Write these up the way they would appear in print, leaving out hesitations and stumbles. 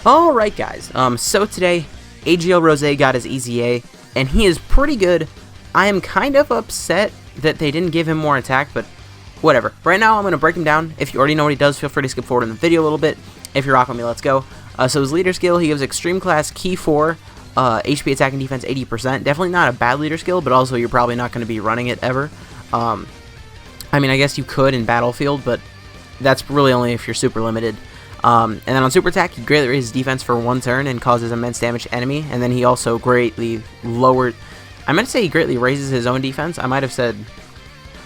Alright guys, so today, AGL Rose got his EZA, and he is pretty good. I am kind of upset that they didn't give him more attack, but whatever. Right now, I'm going to break him down. If you already know what he does, feel free to skip forward in the video a little bit. If you're rocking with me, let's go. So his leader skill, he gives Extreme Class Key 4, HP attack and defense 80%. Definitely not a bad leader skill, but also you're probably not going to be running it ever. I mean, I guess you could in Battlefield, but that's really only if you're super limited. And then on super attack, he greatly raises defense for 1 turn and causes immense damage to enemy. And then he also greatly lowered. I meant to say he greatly raises his own defense. I might have said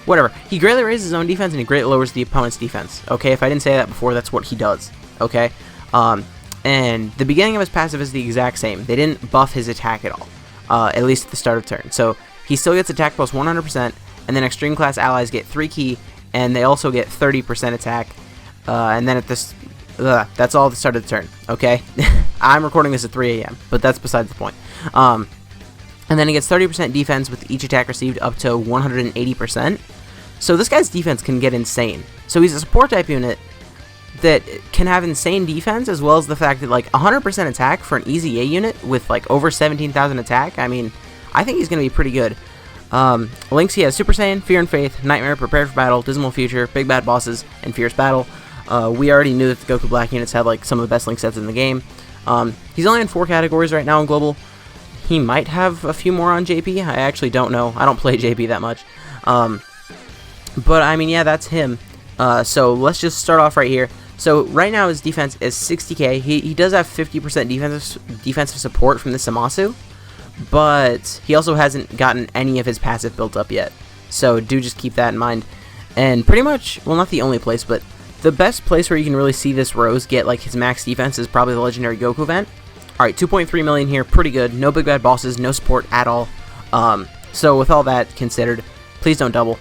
whatever. He greatly raises his own defense and he greatly lowers the opponent's defense. Okay, if I didn't say that before, that's what he does. Okay, and the beginning of his passive is the exact same. They didn't buff his attack at all, at least at the start of turn. So he still gets attack plus 100%, and then extreme class allies get 3 key, and they also get 30% attack. And then at this. That's all at the start of the turn, okay? I'm recording this at 3 a.m., but that's besides the point. And then he gets 30% defense with each attack received up to 180%. So this guy's defense can get insane. So he's a support type unit that can have insane defense, as well as the fact that, like, 100% attack for an EZA unit with, like, over 17,000 attack. I mean, I think he's going to be pretty good. Links, he has Super Saiyan, Fear and Faith, Nightmare, Prepared for Battle, Dismal Future, Big Bad Bosses, and Fierce Battle. We already knew that the Goku Black units had like some of the best link sets in the game. He's only in 4 categories right now in Global. He might have a few more on JP. I actually don't know. I don't play JP that much. But I mean, yeah, that's him. So let's just start off right here. So right now his defense is 60k. He does have 50% defensive support from the Zamasu, but he also hasn't gotten any of his passive built up yet. So do just keep that in mind. And pretty much, well, not the only place, but the best place where you can really see this Rose get like his max defense is probably the Legendary Goku event. Alright, 2.3 million here, pretty good. No big bad bosses, no support at all. So with all that considered, please don't double.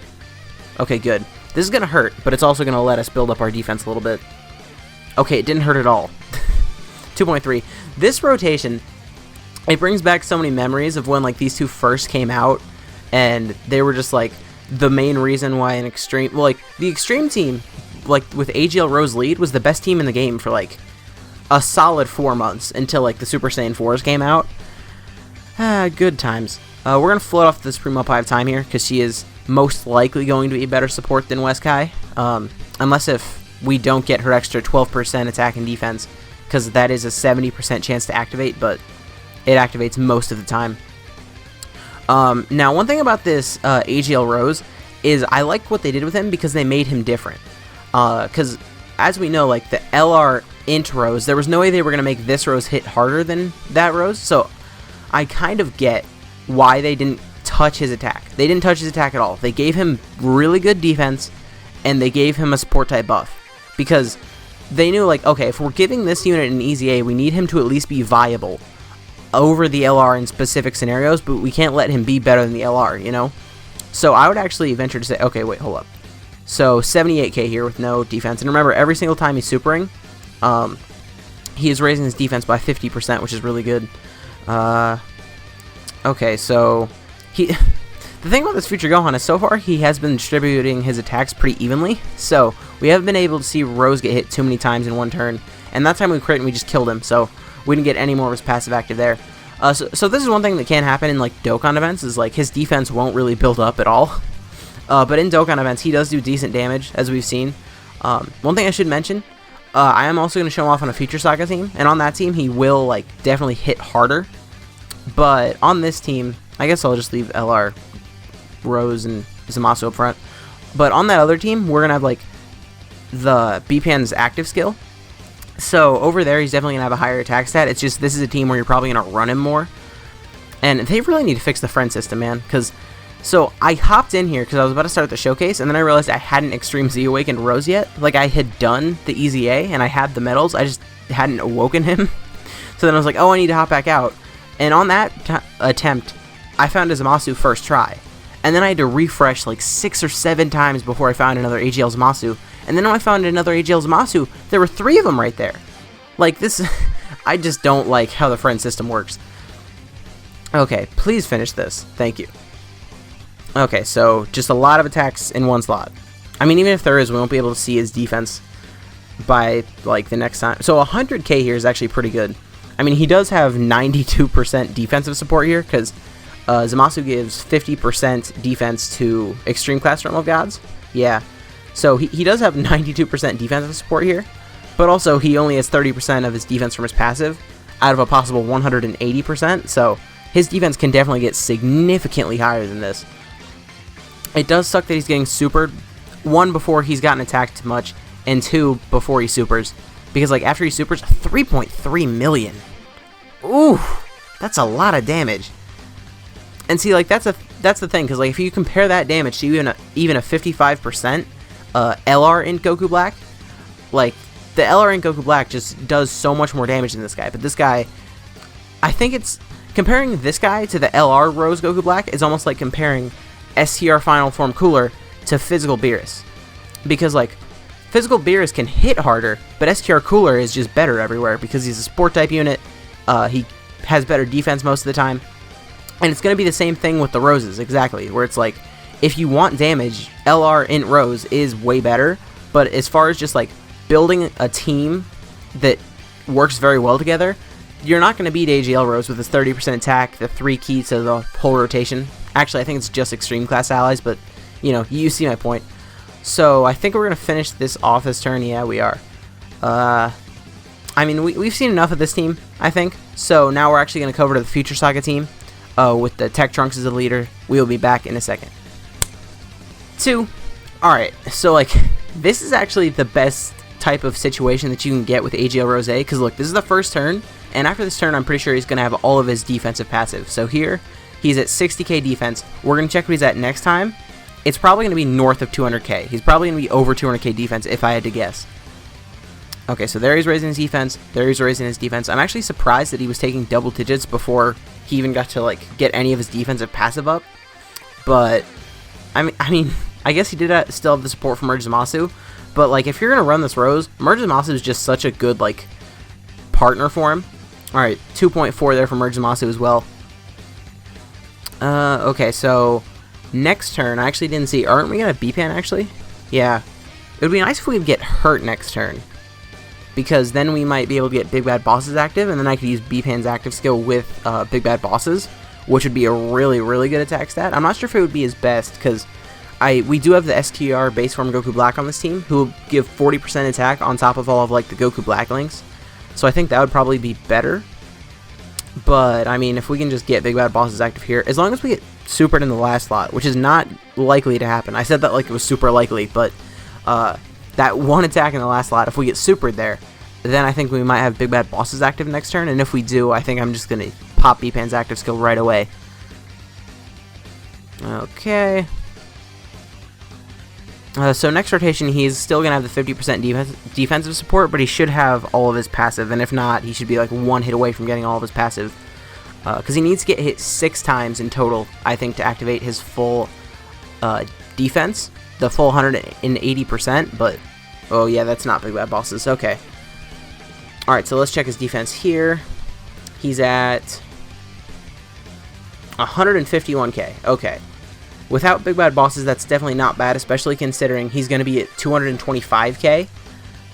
Okay, good. This is going to hurt, but it's also going to let us build up our defense a little bit. Okay, it didn't hurt at all. 2.3. This rotation, it brings back so many memories of when like these two first came out, and they were just like the main reason why an extreme, well, like the extreme team, like with AGL Rose lead, was the best team in the game for like a solid 4 months until like the Super Saiyan 4s came out. Good times. We're gonna float off the Supreme Up 5 time here because she is most likely going to be a better support than Weskai, unless if we don't get her extra 12% attack and defense, because that is a 70% chance to activate, but it activates most of the time. Now one thing about this AGL Rose is I like what they did with him because they made him different. Because as we know, like the LR int Rose, there was no way they were going to make this Rose hit harder than that Rose, so I kind of get why they didn't touch his attack. They didn't touch his attack at all. They gave him really good defense, and they gave him a support type buff, because they knew, like, okay, if we're giving this unit an EZA, we need him to at least be viable over the LR in specific scenarios, but we can't let him be better than the LR, you know? So I would actually venture to say, okay, wait, hold up. So 78k here with no defense, and remember, every single time he's supering, he is raising his defense by 50%, which is really good. Okay, so the thing about this future Gohan is so far he has been distributing his attacks pretty evenly, so we haven't been able to see Rose get hit too many times in one turn, and that time we crit and we just killed him, so we didn't get any more of his passive active there. So this is one thing that can happen in like Dokkan events, is like his defense won't really build up at all. But in Dokkan events, he does do decent damage, as we've seen. One thing I should mention, I am also going to show him off on a Future Saga team, and on that team, he will like definitely hit harder. But on this team, I guess I'll just leave LR, Rose, and Zamasu up front. But on that other team, we're going to have like the BPN's active skill. So over there, he's definitely going to have a higher attack stat. It's just this is a team where you're probably going to run him more. And they really need to fix the friend system, man, because... So I hopped in here because I was about to start the showcase, and then I realized I hadn't Extreme Z Awakened Rose yet. Like, I had done the EZA, and I had the medals, I just hadn't awoken him. So then I was like, oh, I need to hop back out. And on that attempt, I found a Zamasu first try. And then I had to refresh like 6 or 7 times before I found another AGL Zamasu. And then when I found another AGL Zamasu, there were 3 of them right there. Like, this... I just don't like how the friend system works. Okay, please finish this. Thank you. Okay, so just a lot of attacks in one slot. I mean, even if there is, we won't be able to see his defense. by like the next time. So 100k here is actually pretty good. I mean, he does have 92% defensive support here, because Zamasu gives 50% defense to Extreme Class Realm of Gods. Yeah, so he does have 92% defensive support here, but also he only has 30% of his defense from his passive out of a possible 180%, so his defense can definitely get significantly higher than this. It does suck that he's getting supered, 1, before he's gotten attacked too much, and 2, before he supers. Because, like, after he supers, 3.3 million. Ooh, that's a lot of damage. And see, like, that's the thing, because, like, if you compare that damage to even a 55% LR in Goku Black, like, the LR in Goku Black just does so much more damage than this guy. But this guy, I think it's, comparing this guy to the LR Rose Goku Black is almost like comparing STR Final Form Cooler to Physical Beerus. Because, like, Physical Beerus can hit harder, but STR Cooler is just better everywhere because he's a support type unit. He has better defense most of the time. And it's going to be the same thing with the Roses, exactly, where it's like, if you want damage, LR Int Rose is way better, but as far as just like building a team that works very well together, you're not going to beat AGL Rose with his 30% attack, the 3 key to the whole rotation. Actually, I think it's just Extreme Class allies, but, you know, you see my point. So, I think we're going to finish this off this turn. Yeah, we are. I mean, we've seen enough of this team, I think. So, now we're actually going to cover to the Future Saga team with the Tech Trunks as the leader. We will be back in a second. 2. Alright, so, like, this is actually the best type of situation that you can get with AGL Rose, because, look, this is the first turn, and after this turn, I'm pretty sure he's going to have all of his defensive passive. So, here, he's at 60k defense. We're going to check what he's at next time. It's probably going to be north of 200k. He's probably going to be over 200k defense, if I had to guess. Okay, so there he's raising his defense. There he's raising his defense. I'm actually surprised that he was taking double digits before he even got to, like, get any of his defensive passive up. But, I mean, I guess he did still have the support from Merge Zamasu. But, like, if you're going to run this Rose, Merge Zamasu is just such a good, like, partner for him. Alright, 2.4 there for Merge Zamasu as well. Okay, so next turn, I actually didn't see. Aren't we going to B-Pan, actually? Yeah. It would be nice if we could get hurt next turn, because then we might be able to get Big Bad Bosses active, and then I could use B-Pan's active skill with Big Bad Bosses, which would be a really, really good attack stat. I'm not sure if it would be his best, because we do have the STR base form Goku Black on this team, who will give 40% attack on top of all of, like, the Goku Black links. So I think that would probably be better. But, I mean, if we can just get Big Bad Bosses active here, as long as we get supered in the last slot, which is not likely to happen. I said that like it was super likely, but that one attack in the last slot, if we get supered there, then I think we might have Big Bad Bosses active next turn, and if we do, I think I'm just going to pop B-Pan's active skill right away. Okay. So next rotation, he's still going to have the 50% defensive support, but he should have all of his passive, and if not, he should be like one hit away from getting all of his passive. Because he needs to get hit 6 times in total, I think, to activate his full defense, the full 180%, but, oh yeah, that's not Big Bad Bosses. Okay. Alright, so let's check his defense here. He's at 151k. Okay. Without Big Bad Bosses, that's definitely not bad, especially considering he's going to be at 225k,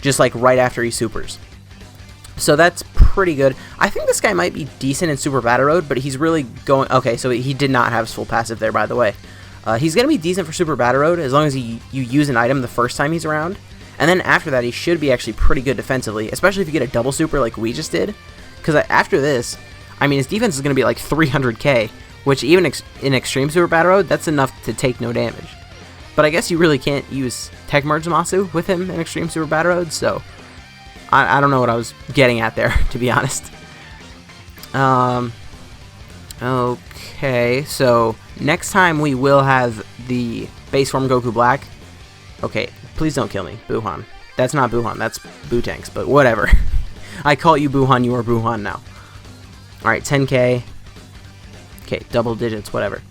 just like right after he supers. So that's pretty good. I think this guy might be decent in Super Battle Road, but he's really going... Okay, so he did not have his full passive there, by the way. He's going to be decent for Super Battle Road as long as you use an item the first time he's around. And then after that, he should be actually pretty good defensively, especially if you get a double super like we just did. Because after this, I mean, his defense is going to be like 300k, which even in Extreme Super Battle Road, that's enough to take no damage. But I guess you really can't use Tech Merge Zamasu with him in Extreme Super Battle Road, so I don't know what I was getting at there, to be honest. Okay, so next time we will have the base form Goku Black. Okay, please don't kill me, Buhan. That's not Buhan, that's Bootanks, but whatever. I call you Buhan, you are Buhan now. Alright, 10k. Okay, double digits, whatever.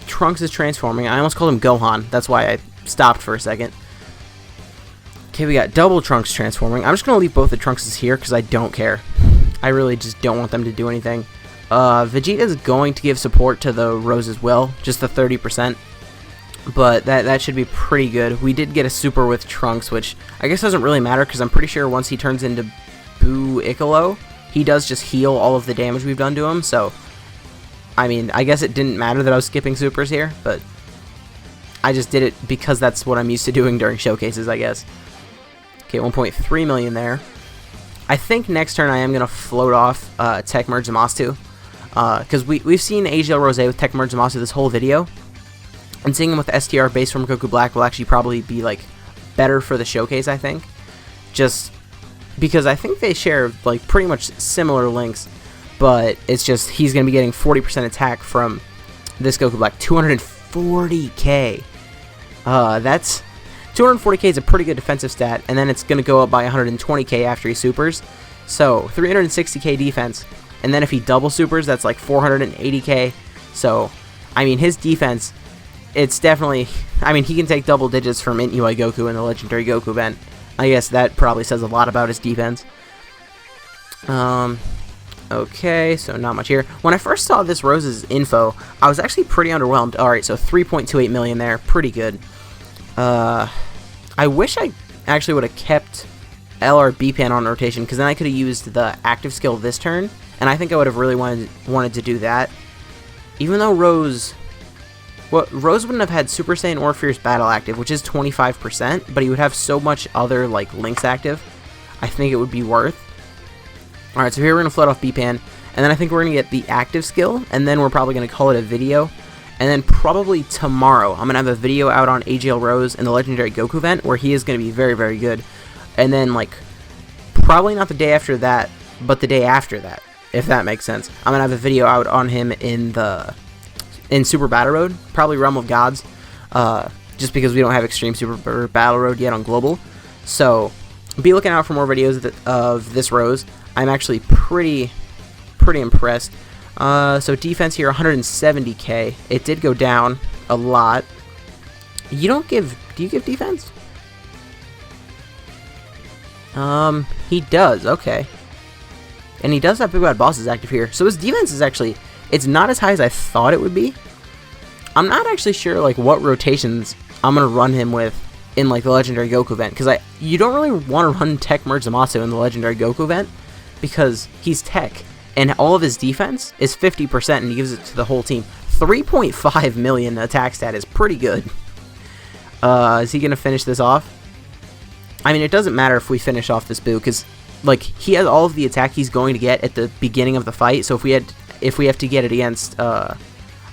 Trunks is transforming. I almost called him Gohan. That's why I stopped for a second. Okay, we got double Trunks transforming. I'm just going to leave both the Trunkses here because I don't care. I really just don't want them to do anything. Vegeta is going to give support to the Rose as well, just the 30%. but that should be pretty good. We did get a super with Trunks, which I guess doesn't really matter because I'm pretty sure once he turns into Boo Icolo, he does just heal all of the damage we've done to him. So, I mean, I guess it didn't matter that I was skipping supers here, but I just did it because that's what I'm used to doing during showcases, I guess. Okay, 1.3 million there. I think next turn I am going to float off Tech Merge Zamasu, because we've seen AGL Rose with Tech Merge Zamasu this whole video, and seeing him with STR base from Goku Black will actually probably be like better for the showcase, I think. Just because I think they share like pretty much similar links, but it's just he's going to be getting 40% attack from this Goku Black. 240k. That's 240k is a pretty good defensive stat, and then it's going to go up by 120k after he supers. So 360k defense, and then if he double supers, that's like 480k. So, I mean, his defense, it's definitely, I mean, he can take double digits from Int UI Goku in the Legendary Goku event. I guess that probably says a lot about his defense. Okay, so not much here. When I first saw this Rose's info, I was actually pretty underwhelmed. Alright, so 3.28 million there. Pretty good. I wish I actually would have kept LR Pan on rotation, because then I could have used the active skill this turn, and I think I would have really wanted to do that. Even though Rose wouldn't have had Super Saiyan or Fierce Battle active, which is 25%, but he would have so much other like links active, I think it would be worth. Alright, so here we're going to float off Pan, and then I think we're going to get the active skill, and then we're probably going to call it a video. And then probably tomorrow, I'm going to have a video out on AGL Rose in the Legendary Goku event, where he is going to be very, very good. And then, like, probably not the day after that, but the day after that, if that makes sense. I'm going to have a video out on him in Super Battle Road, probably Realm of Gods, just because we don't have Extreme Super Battle Road yet on Global. So, be looking out for more videos of this Rose. I'm actually pretty impressed. So defense here, 170k. It did go down a lot. Do you give defense? He does, okay. And he does have Big Bad Bosses active here. So his defense is actually, it's not as high as I thought it would be. I'm not actually sure, like, what rotations I'm going to run him with in, like, the Legendary Goku event. Because you don't really want to run Tech Merge Zamasu in the Legendary Goku event, because he's Tech. And all of his defense is 50%, and he gives it to the whole team. 3.5 million attack stat is pretty good. Is he going to finish this off? I mean, it doesn't matter if we finish off this Boo, because, like, he has all of the attack he's going to get at the beginning of the fight. So if we have to get it against, I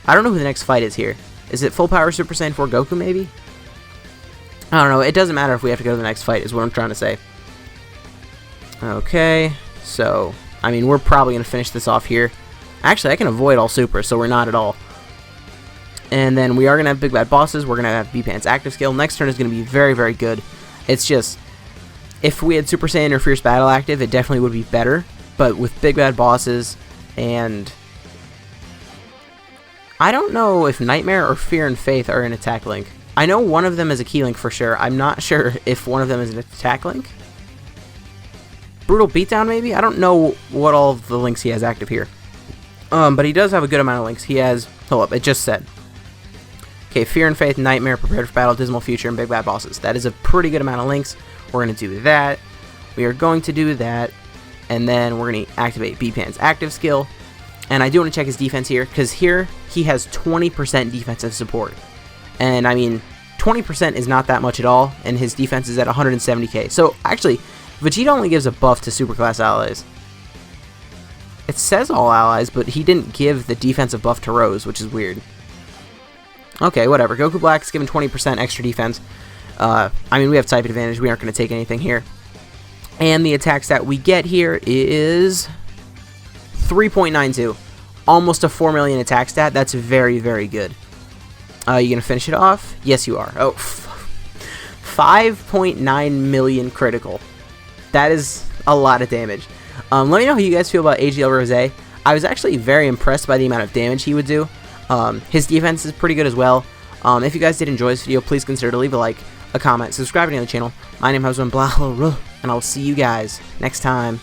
don't know who the next fight is here. Is it Full Power Super Saiyan 4 Goku, maybe? I don't know. It doesn't matter if we have to go to the next fight, is what I'm trying to say. Okay, so I mean, we're probably going to finish this off here. Actually, I can avoid all supers, so we're not at all. And then we are going to have Big Bad Bosses. We're going to have B-Pan's active skill. Next turn is going to be very, very good. It's just, if we had Super Saiyan or Fierce Battle active, it definitely would be better. But with Big Bad Bosses, and I don't know if Nightmare or Fear and Faith are an attack link. I know one of them is a key link for sure. I'm not sure if one of them is an attack link. Brutal Beatdown, maybe? I don't know what all of the links he has active here. But he does have a good amount of links. He has, hold up, it just said. Okay, Fear and Faith, Nightmare, Prepared for Battle, Dismal Future, and Big Bad Bosses. That is a pretty good amount of links. We're going to do that. We are going to do that. And then we're going to activate B-Pan's active skill. And I do want to check his defense here, because here he has 20% defensive support. And I mean, 20% is not that much at all, and his defense is at 170k. So actually, Vegeta only gives a buff to superclass allies. It says all allies, but he didn't give the defensive buff to Rose, which is weird. Okay, whatever. Goku Black is given 20% extra defense. I mean, we have type advantage. We aren't going to take anything here. And the attack stat we get here is 3.92. Almost a 4 million attack stat. That's very, very good. You going to finish it off? Yes, you are. Oh, 5.9 million critical. That is a lot of damage. Let me know how you guys feel about AGL Rose. I was actually very impressed by the amount of damage he would do. His defense is pretty good as well. If you guys did enjoy this video, please consider to leave a like, a comment, subscribing to the channel. My name is Blah, and I'll see you guys next time.